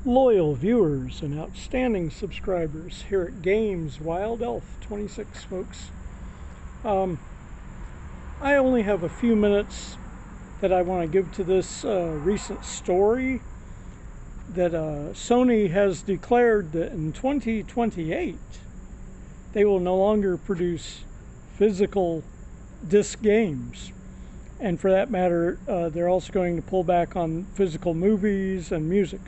loyal viewers and outstanding subscribers here at Games Wild Elf 26, folks. I only have a few minutes that I want to give to this recent story that Sony has declared that in 2028 they will no longer produce physical disc games. And for that matter, they're also going to pull back on physical movies and music.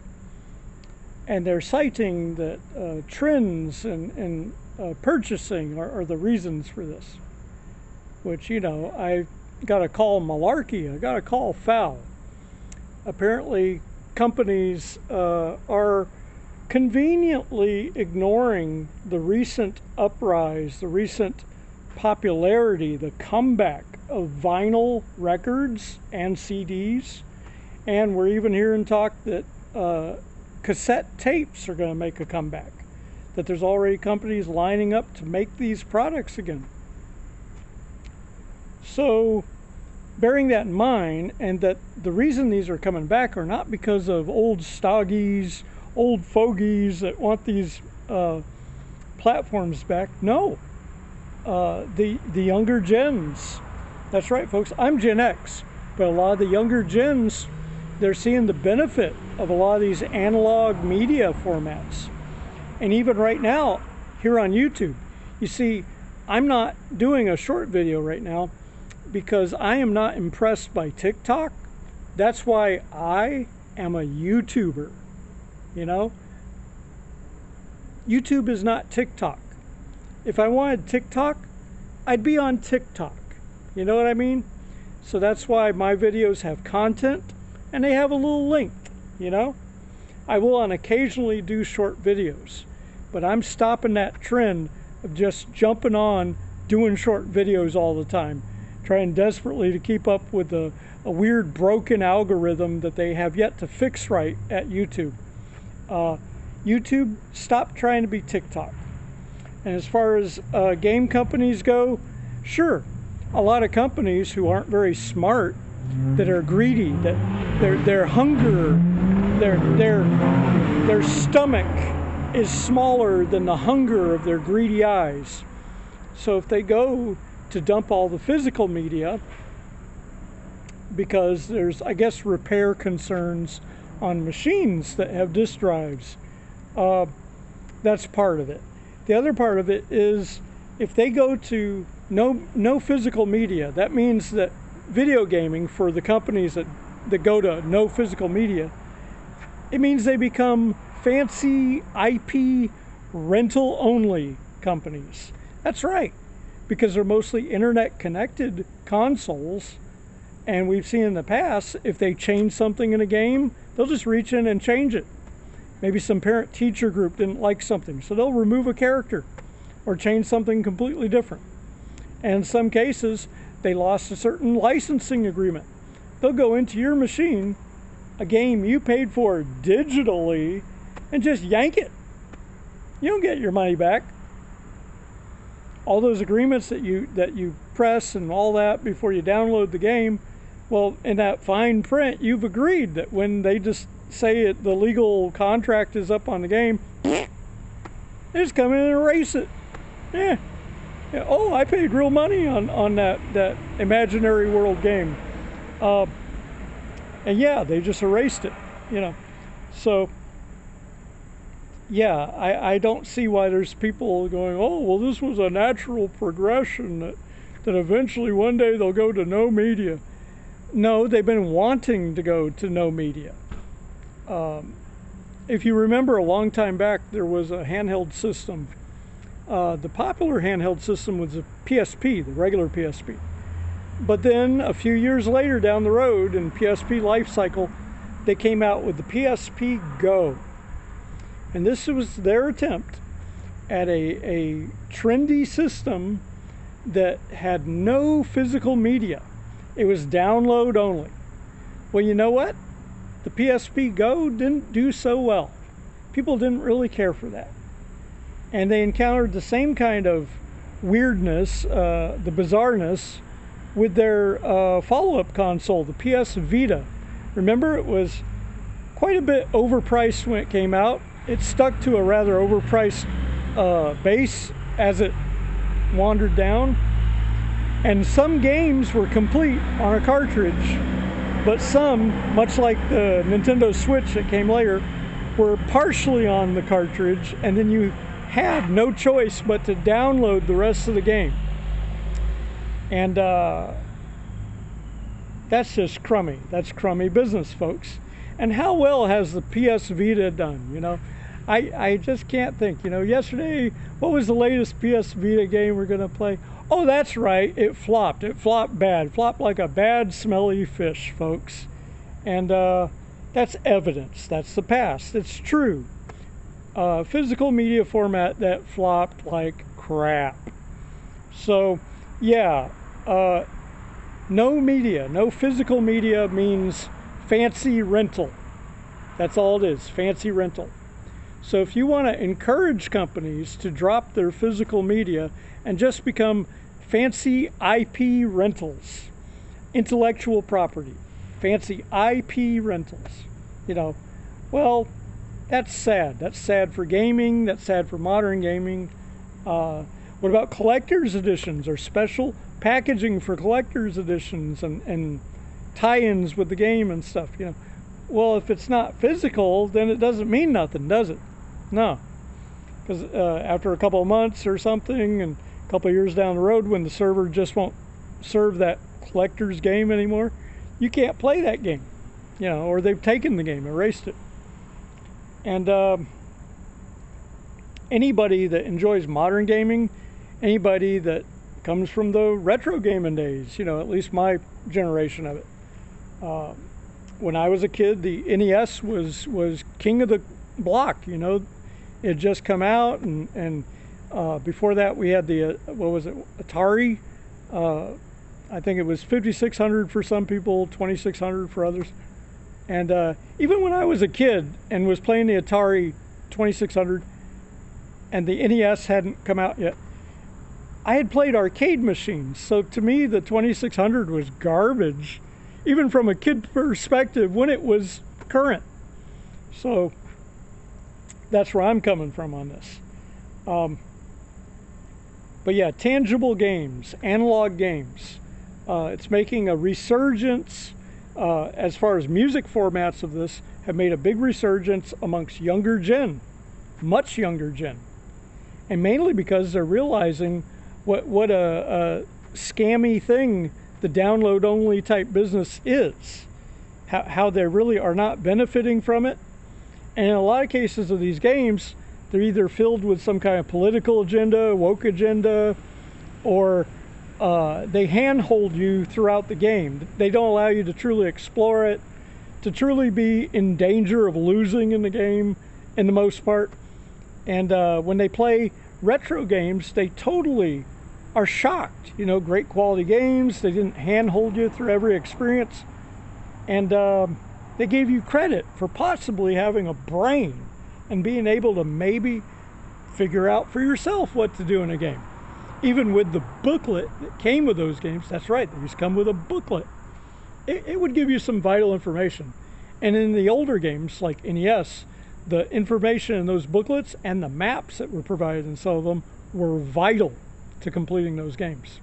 And they're citing that trends and purchasing are the reasons for this. Which, you know, I got to call malarkey. I got to call foul. Apparently, companies are conveniently ignoring the recent uprise, the recent popularity, the comeback of vinyl records and CDs. And we're even hearing talk that cassette tapes are going to make a comeback. That there's already companies lining up to make these products again. So, bearing that in mind, and that the reason these are coming back are not because of old stoggies, old fogies that want these platforms back. No, the younger gens. That's right, folks. I'm Gen X, but a lot of the younger gens, they're seeing the benefit of a lot of these analog media formats. And even right now, here on YouTube, you see, I'm not doing a short video right now because I am not impressed by TikTok. That's why I am a YouTuber. You know? YouTube is not TikTok. If I wanted TikTok, I'd be on TikTok. You know what I mean? So that's why my videos have content and they have a little length, you know? I will occasionally do short videos, but I'm stopping that trend of just jumping on doing short videos all the time, trying desperately to keep up with a weird broken algorithm that they have yet to fix right at YouTube. YouTube, stop trying to be TikTok. And as far as game companies go, sure, a lot of companies who aren't very smart, that are greedy, that their hunger, their stomach is smaller than the hunger of their greedy eyes. So if they go to dump all the physical media, because there's, I guess, repair concerns on machines that have disk drives, that's part of it. The other part of it is if they go to no physical media, that means that video gaming, for the companies that go to no physical media, it means they become fancy IP rental only companies. That's right, because they're mostly internet connected consoles, and we've seen in the past, if they change something in a game, they'll just reach in and change it. Maybe some parent teacher group didn't like something, so they'll remove a character or change something completely different. And in some cases, they lost a certain licensing agreement. They'll go into your machine, a game you paid for digitally, and just yank it. You don't get your money back. All those agreements that you press and all that before you download the game, well, in that fine print, you've agreed that when they just say the legal contract is up on the game, they just come in and erase it. Yeah. Oh, I paid real money on that imaginary world game. And yeah, they just erased it, you know. So, yeah, I don't see why there's people going, oh, well, this was a natural progression that eventually one day they'll go to no media. No, they've been wanting to go to no media. If you remember a long time back, there was a handheld system. The popular handheld system was the PSP, the regular PSP. But then a few years later down the road in PSP life cycle, they came out with the PSP Go. And this was their attempt at a trendy system that had no physical media. It was download only. Well, you know what? The PSP Go didn't do so well. People didn't really care for that. And they encountered the same kind of weirdness, the bizarreness, with their follow-up console, the PS Vita. Remember, it was quite a bit overpriced when it came out. It stuck to a rather overpriced base as it wandered down. And some games were complete on a cartridge, but some, much like the Nintendo Switch that came later, were partially on the cartridge, and then you had no choice but to download the rest of the game. And that's just crummy. That's crummy business, folks. And how well has the PS Vita done? You know, I just can't think. You know, yesterday, what was the latest PS Vita game we're going to play? Oh, that's right, it flopped. It flopped bad. Flopped like a bad, smelly fish, folks. And that's evidence. That's the past. It's true. Physical media format that flopped like crap. So, yeah, no media, no physical media means fancy rental. That's all it is, fancy rental. So if you want to encourage companies to drop their physical media and just become fancy IP rentals, intellectual property, fancy IP rentals, you know, well, that's sad. That's sad for gaming. That's sad for modern gaming. What about collector's editions or special packaging for collector's editions and tie-ins with the game and stuff? You know, well, if it's not physical, then it doesn't mean nothing, does it? No, because after a couple of months or something, and a couple of years down the road, when the server just won't serve that collector's game anymore, you can't play that game. You know, or they've taken the game, erased it. And anybody that enjoys modern gaming, anybody that comes from the retro gaming days, you know, at least my generation of it. When I was a kid, the NES was king of the block, you know. It had just come out, and before that we had the, what was it, Atari. I think it was 5600 for some people, 2600 for others. And even when I was a kid and was playing the Atari 2600 and the NES hadn't come out yet, I had played arcade machines. So to me, the 2600 was garbage, even from a kid perspective, when it was current. So that's where I'm coming from on this. But yeah, tangible games, analog games. It's making a resurgence. As far as music formats of this, have made a big resurgence amongst younger gen, much younger gen, and mainly because they're realizing what a scammy thing the download-only type business is, how they really are not benefiting from it, and in a lot of cases of these games, they're either filled with some kind of political agenda, woke agenda, or they handhold you throughout the game. They don't allow you to truly explore it, to truly be in danger of losing in the game, in the most part. And when they play retro games, they totally are shocked. You know, great quality games. They didn't handhold you through every experience. And they gave you credit for possibly having a brain and being able to maybe figure out for yourself what to do in a game. Even with the booklet that came with those games, that's right, they just come with a booklet. It would give you some vital information. And in the older games, like NES, the information in those booklets and the maps that were provided in some of them were vital to completing those games.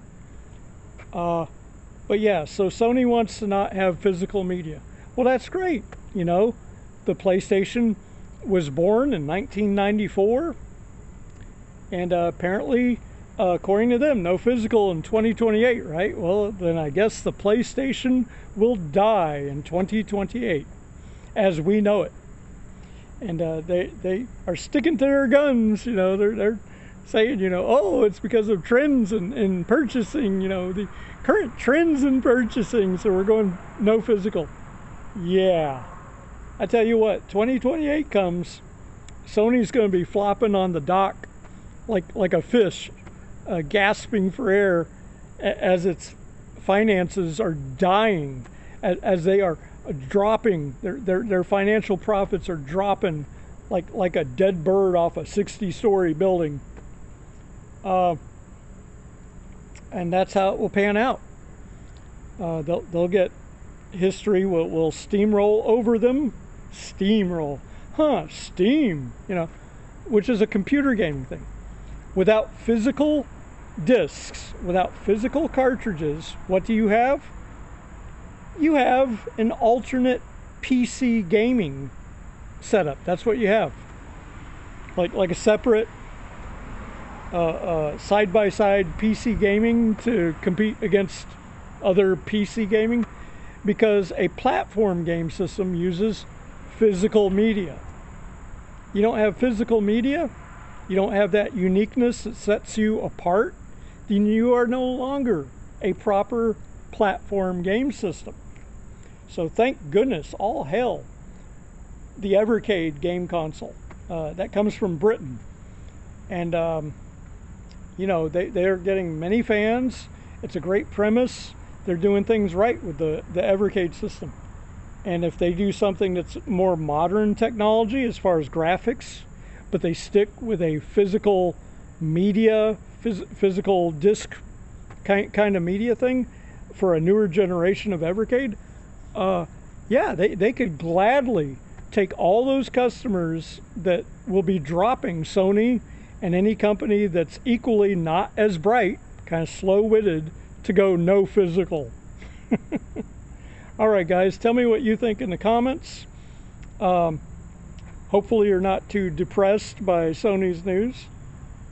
But yeah, so Sony wants to not have physical media. Well, that's great. You know, the PlayStation was born in 1994, and apparently, according to them, no physical in 2028, right? Well, then I guess the PlayStation will die in 2028, as we know it. And they are sticking to their guns, you know. They're saying, you know, oh, it's because of trends in purchasing, you know, the current trends in purchasing, so we're going no physical. Yeah. I tell you what, 2028 comes, Sony's going to be flopping on the dock like a fish, gasping for air as its finances are dying, as they are dropping, their financial profits are dropping like a dead bird off a 60-story building. And that's how it will pan out. They'll get, history will steamroll over them, Steamroll. Huh, Steam, which is a computer gaming thing. Without physical discs, without physical cartridges, what do you have? You have an alternate PC gaming setup. That's what you have. Like a separate side-by-side PC gaming to compete against other PC gaming, because a platform game system uses physical media. You don't have physical media, you don't have that uniqueness that sets you apart, then you are no longer a proper platform game system. So thank goodness, all hail the Evercade game console. That comes from Britain. And, they're getting many fans. It's a great premise. They're doing things right with the Evercade system. And if they do something that's more modern technology as far as graphics, but they stick with a physical media, physical disc kind of media thing for a newer generation of Evercade, they could gladly take all those customers that will be dropping Sony and any company that's equally not as bright, kind of slow-witted, to go no physical. All right, guys, tell me what you think in the comments. Hopefully you're not too depressed by Sony's news,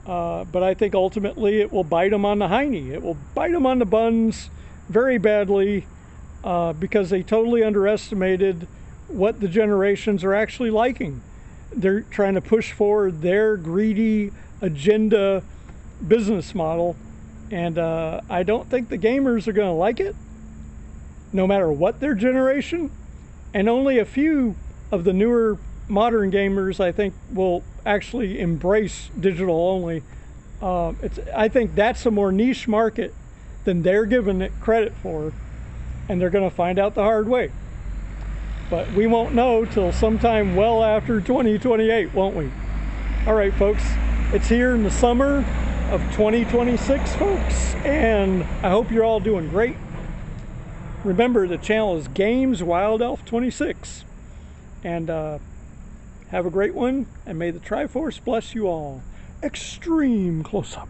but I think ultimately it will bite them on the hiney. It will bite them on the buns very badly, because they totally underestimated what the generations are actually liking. They're trying to push forward their greedy agenda business model, and I don't think the gamers are going to like it, no matter what their generation. And only a few of the newer modern gamers, I think, will actually embrace digital only. I think that's a more niche market than they're giving it credit for, and they're going to find out the hard way. But we won't know till sometime well after 2028, won't we? All right, folks, it's here in the summer of 2026, folks, and I hope you're all doing great. Remember, the channel is Games Wild Elf 26, and have a great one, and may the Triforce bless you all. Extreme close-up.